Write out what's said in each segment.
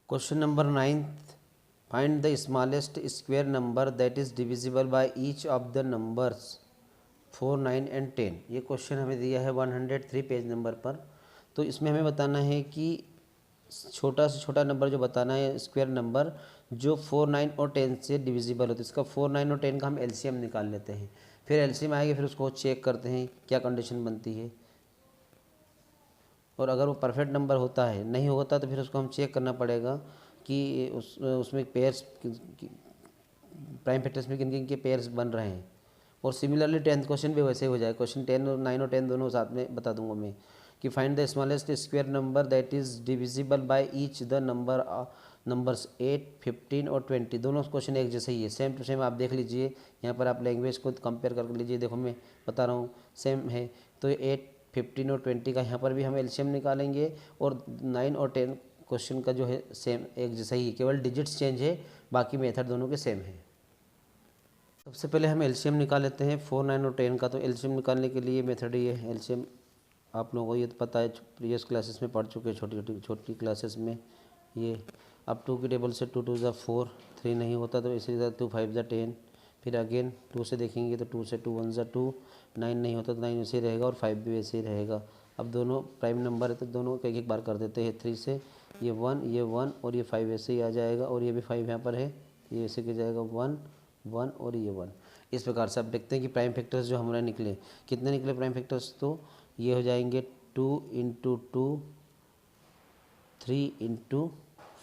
Question number 9th, find the smallest square number that is divisible by each of the numbers 4, 9 and 10। ये question हमें दिया है 103 page number पर। तो इसमें हमें बताना है कि छोटा से छोटा नंबर जो बताना है स्क्वायर नंबर जो 4, 9 और 10 से डिविजिबल होता है। इसका 4, 9 और 10 का हम एलसीएम निकाल लेते हैं। फिर एलसीएम आएगी, फिर उसको चेक करते हैं क्या कंडीशन बनती है, और अगर वो परफेक्ट नंबर होता है, नहीं होता तो फिर उसको हम चेक करना पड़ेगा कि उसमें पेयर्स प्राइम फैक्टर्स में किन किन के पेयर्स बन रहे हैं। और सिमिलरली 10th क्वेश्चन भी वैसे हो जाए। क्वेश्चन 10 और 9 और 10 दोनों साथ में बता दूंगा मैं कि find the smallest square number that is divisible by each the numbers 8, 15 और 20। दोनों क्वेश्चन एक जैसे ही है, सेम टू सेम। आप देख लीजिए यहाँ पर, आप लैंग्वेज को कंपेयर कर लीजिए। देखो मैं बता रहा हूँ सेम है। तो 8, 15 और 20 का यहाँ पर भी हम एलसीएम निकालेंगे, और 9 और 10 क्वेश्चन का जो है सेम एक जैसा ही है, केवल डिजिट्स चेंज है, बाकी मेथड दोनों के सेम है। सबसे पहले हम एलसीएम निकाल लेते हैं 4, 9 और 10 का। तो एलसीएम निकालने के लिए मेथड ये है। एलसीएम आप लोगों को ये तो पता है, प्रीवियस क्लासेस में पढ़ चुके हैं, छोटी क्लासेस में। ये अब 2 की टेबल से 2 2 ज़ा 4, 3 नहीं होता तो इसी तरह 2 5 ज़ा 10। फिर अगेन 2 से देखेंगे तो 2 से 2 1 ज़ा 2, 9 नहीं होता तो 9 वैसे ही रहेगा, और 5 भी वैसे ही रहेगा। अब दोनों प्राइम नंबर है तो दोनों एक एक बार कर देते हैं। 3 से ये 1 और ये 5 वैसे ही आ जाएगा, और ये भी 5 यहाँ पर है, ये वैसे क्या जाएगा 1 1 और ये 1। इस प्रकार से आप देखते हैं कि प्राइम फैक्टर्स जो हमारे निकले, कितने निकले प्राइम फैक्टर्स, तो ये हो जाएंगे 2 × 2, 3 ×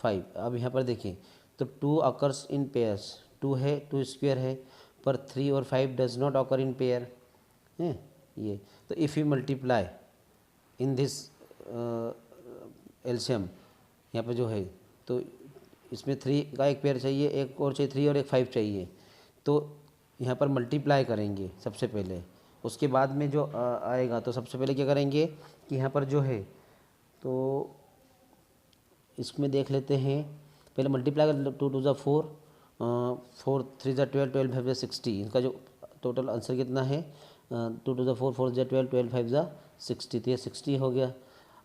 5। अब यहाँ पर देखिए तो 2 अकर्स इन पेयर्स, 2 है, 2 स्क्वायर है, पर 3 और 5 does not occur in pair है ये। तो if you multiply in this एल्शियम यहाँ पर जो है, तो इसमें 3 का एक पेयर चाहिए, एक और चाहिए 3 और एक 5 चाहिए। तो यहाँ पर मल्टीप्लाई करेंगे सबसे पहले, उसके बाद में जो आएगा तो सबसे पहले क्या करेंगे कि यहाँ पर जो है, तो इसमें देख लेते हैं। पहले मल्टीप्लाई कर, 2 2 ज़ा 4, 4 3 ज़ा 12, 12 5 ज़ा 60। इसका जो टोटल आंसर कितना है, 2 2 ज़ा 4, 4 ज़ा 12, 12 5 ज़ा 60। तो ये 60 हो गया।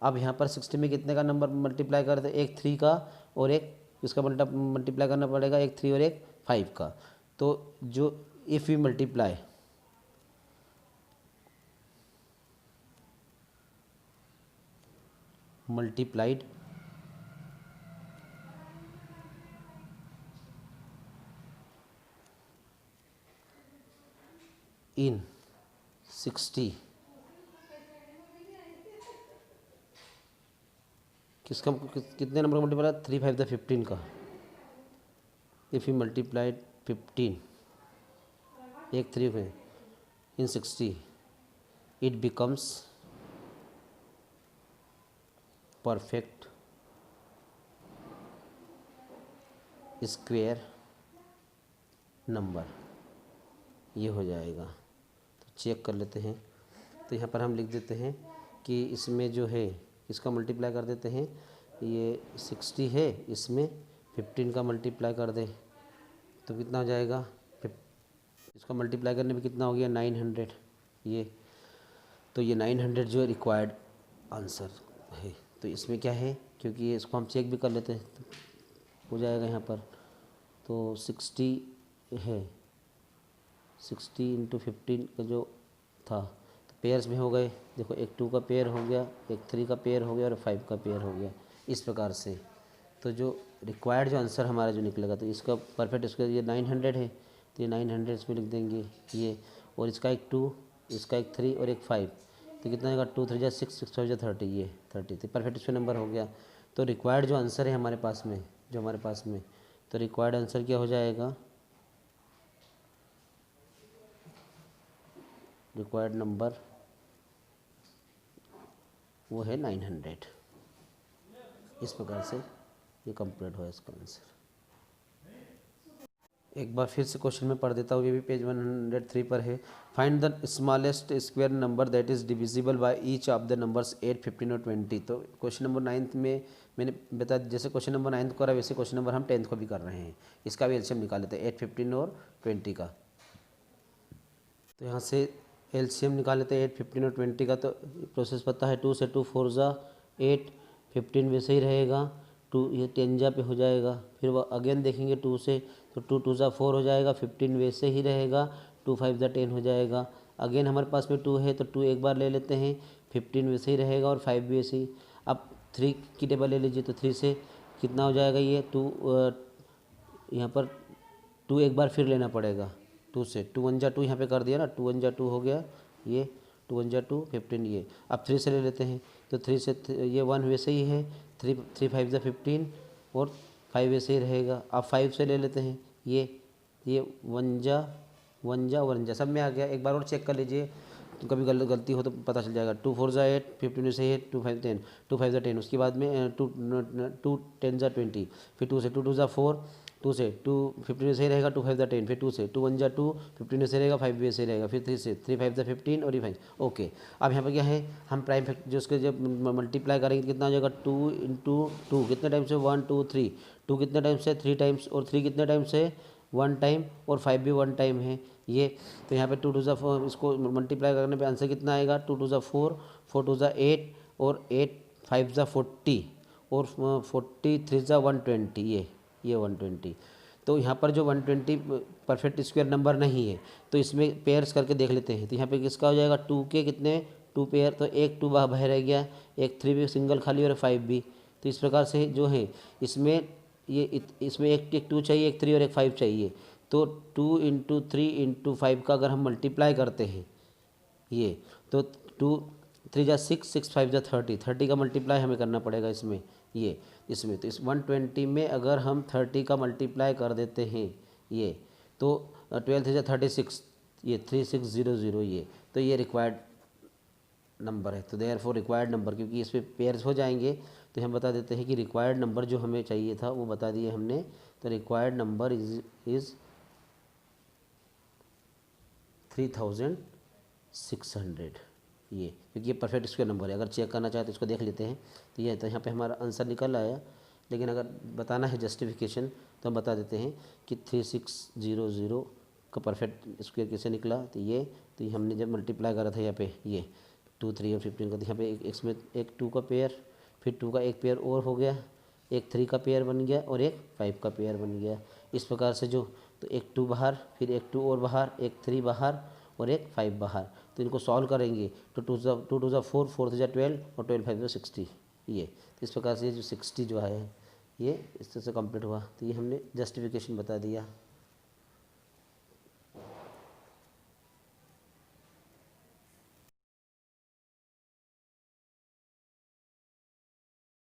अब यहाँ पर 60 में कितने का नंबर मल्टीप्लाई करते हैं, एक 3 का और एक इसका मल्टीप्लाई करना पड़ेगा, एक 3 और एक 5 का। तो जो इफ़ यू मल्टीप्लाई मल्टीप्लाइड इन 60, किसका कितने नंबर का मल्टीप्लाई, 3 5 ज़ा 15 का। इफ़ यू मल्टीप्लाइड 15, एक 3 में, इन 60, it becomes perfect square number, ये हो जाएगा। तो चेक कर लेते हैं। तो यहाँ पर हम लिख देते हैं कि इसमें जो है इसका मल्टीप्लाई कर देते हैं, ये 60 है, इसमें 15 का मल्टीप्लाई कर दें तो कितना हो जाएगा, इसका मल्टीप्लाई करने में कितना हो गया 900 ये। तो ये 900 जो रिक्वायर्ड आंसर है। तो इसमें क्या है, क्योंकि इसको हम चेक भी कर लेते हैं तो हो जाएगा यहाँ पर। तो 60 है, 60 × 15 का जो था, तो पेयर्स में हो गए। देखो एक 2 का पेयर हो गया, एक 3 का पेयर हो गया और 5 का पेयर हो गया, इस प्रकार से। तो जो रिक्वायर्ड जो आंसर हमारा जो निकलेगा, तो इसका परफेक्ट इसका ये 900 है, तो ये 900 इसमें लिख देंगे ये। और इसका एक 2, इसका एक 3 और एक 5, तो कितना आएगा 2 3 ज़ा 6, 6 4 ज़ा 30, ये 30। तो परफेक्ट इसमें नंबर हो गया। तो रिक्वायर्ड जो आंसर है हमारे पास में, जो हमारे पास में, तो रिक्वायर्ड आंसर क्या हो जाएगा, रिक्वायर्ड नंबर वो है 900। इस प्रकार से ये कंप्लीट हुआ इसका आंसर। एक बार फिर से क्वेश्चन में पढ़ देता हूँ, ये भी पेज 103 पर है। Find the smallest square number that is divisible by each of the numbers 8, 15 और 20। तो क्वेश्चन नंबर 9th में मैंने बता, जैसे क्वेश्चन नंबर 9th को करा वैसे क्वेश्चन नंबर हम 10th को भी कर रहे हैं। इसका भी एलसीएम निकाल लेते हैं 8, 15 और 20 का। तो यहाँ से एलसीएम निकाल लेते हैं 8, 15 और 20 का। तो प्रोसेस पता है, 2 से 2 4 ज़ा 8, 15 वैसे ही रहेगा, टू ये 10 जा पे हो जाएगा। फिर वह अगेन देखेंगे 2 से, तो 2 2 जा 4 हो जाएगा, 15 वैसे ही रहेगा, 2 5 जा 10 हो जाएगा। अगेन हमारे पास में 2 है तो 2 एक बार ले लेते हैं, 15 वैसे ही रहेगा और 5 भी वैसे ही। अब 3 की टेबल ले लीजिए, तो 3 से कितना हो जाएगा ये 2, यहाँ पर 2 एक बार फिर लेना पड़ेगा 2 से, 2 1 जा 2 यहाँ पे कर दिया ना, 2 1 जा 2 हो गया, ये 2 1 जा 2 15 ये। अब 3 से ले लेते हैं, तो 3 से ये 1 वैसे ही है, 3 3 5 जा 15 और 5 वैसे ही रहेगा। अब 5 से ले लेते हैं, ये 1 जा 1 जा 1 जा सब में आ गया। एक बार और चेक कर लीजिए, तो कभी गलती हो तो पता चल जाएगा। 2 4 जा 8, 15 से 8, 2 5 10, 2 5 जा 10, उसके बाद में 2 10 जा 20, फिर 2 से 2 2 जा 4, 2 से 2 15 से ही रहेगा, 2 5 जा 10, फिर 2 से 2 1 जा 2, 15 से रहेगा, 5 भी ऐसे ही रहेगा, फिर 3 से 3 5 जा 15 और ये 5। ओके, अब यहाँ पर क्या है, हम प्राइम फैक्टर जो उसके जब मल्टीप्लाई करेंगे कितना हो जाएगा, 2 इंटू 2 कितने टाइम से 1 2 3, 2 कितने टाइम से 3 टाइम्स, और 3 कितने टाइम से 1 टाइम, और 5 भी 1 टाइम है ये। तो यहाँ पे 2 2 जा 4, इसको मल्टीप्लाई करने पे आंसर कितना आएगा, 2 2 जा 4, 4 2 जा 8, और 8 5 जा 40, और 43 जा 120, ये 120। तो यहाँ पर जो 120 परफेक्ट स्क्वायर नंबर नहीं है, तो इसमें पेयर्स करके देख लेते हैं। तो यहाँ पे किसका हो जाएगा, 2 के कितने 2 पेयर, तो एक 2 बाहर रह गया, एक 3 भी सिंगल खाली और 5 भी। तो इस प्रकार से जो है इसमें इसमें एक 2 चाहिए, एक 3 और एक 5 चाहिए। तो 2 इंटू 3 इंटू 5 का अगर हम मल्टीप्लाई करते हैं ये, तो 2 3 जा 6, 6 5 जा 30, 30 का मल्टीप्लाई हमें करना पड़ेगा इसमें इसमें। तो इस 120 में अगर हम 30 का मल्टीप्लाई कर देते हैं ये, तो 12 3 जा 36, ये 3600 ये, तो ये रिक्वायर्ड नंबर है। तो देयर फॉर रिक्वायर्ड नंबर, क्योंकि इस पर पेयर्स हो जाएंगे, तो हम बता देते हैं कि रिक्वायर्ड नंबर जो हमें चाहिए था वो बता दिए हमने। तो रिक्वायर्ड नंबर इज़ 3600 ये, क्योंकि ये परफेक्ट स्क्वायर नंबर है। अगर चेक करना चाहे तो इसको देख लेते हैं। तो ये तो यहाँ पे हमारा आंसर निकल आया, लेकिन अगर बताना है जस्टिफिकेशन तो हम बता देते हैं कि 3600 का परफेक्ट स्क्वायर कैसे निकला। तो ये हमने जब मल्टीप्लाई करा था यहाँ पे ये 2 3 और 15 का, तो यहाँ पे इसमें एक 2 का पेयर, फिर 2 का एक पेयर और हो गया, एक 3 का पेयर बन गया, और एक 5 का पेयर बन गया। इस प्रकार से जो, तो एक 2 बाहर, फिर एक 2 और बाहर, एक 3 बाहर और एक 5 बाहर। तो इनको सॉल्व करेंगे तो 2 2 जा 4, 4 जा 12 और 12 5 जा 60 ये। तो इस प्रकार से जो 60 जो है ये इस तरह से कंप्लीट हुआ। तो ये हमने जस्टिफिकेशन बता दिया।